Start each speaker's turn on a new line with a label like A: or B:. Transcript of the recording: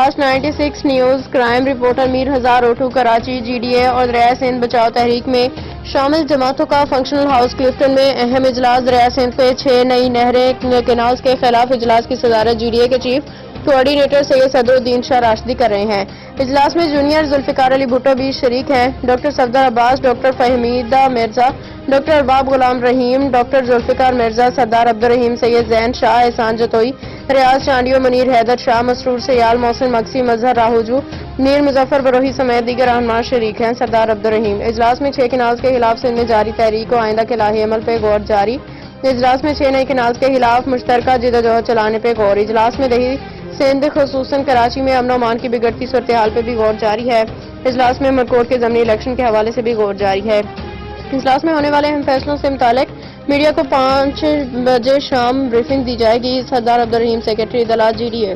A: اجلاس 96 news crime reporter Mir ہزار اوٹو کراچی جی ڈی اے اور دریائے سندھ بچاؤ تحریک میں شامل جماعتوں کا فنکشنل ہاؤس کلفٹن میں اہم اجلاس دریائے سندھ پہ 6 نئی نہریں کینالز کے خلاف اجلاس کی صدارت جی ڈی اے کے چیف کوآرڈینیٹر سید صدر الدین شاہ راشدی کر رہے ہیں۔ اجلاس میں جونیئر ذوالفقار علی بھٹو بھی شریک ہیں۔ ڈاکٹر صفدر عباس، ڈاکٹر فہمیدہ مرزا، ڈاکٹر ارباب غلام رحیم، ڈاکٹر ذوالفقار مرزا، سردار عبدالرحیم سید زین شاہ، احسان جتوئی، ریاض چانڈیو، منیر حیدر شاہ، مسرور سیال، محسن مکسی، مظہر راہوجو، میر مظفر بروہی سمیت دیگر رہنما شریک ہیں۔ سردار عبدالرحیم اجلاس میں 6 کینالز کے خلاف سندھ میں جاری تحریک و آئندہ کے لائحہ عمل پہ غور جاری۔ اجلاس میں 6 نئی کینالز کے خلاف مشترکہ جدوجہد چلانے پہ غور۔ اجلاس میں دیہی سندھ خصوصاً کراچی میں امن و امان کی بگڑتی صورتحال پہ بھی غور جاری ہے۔ اجلاس میں مرکوٹ کے ضمنی الیکشن کے حوالے سے بھی غور جاری ہے۔ اجلاس میں ہونے والے اہم فیصلوں سے متعلق میڈیا کو 5 بجے شام بریفنگ دی جائے گی۔ سردار عبدالرحیم، سیکرٹری اطلاعات جی ڈی اے۔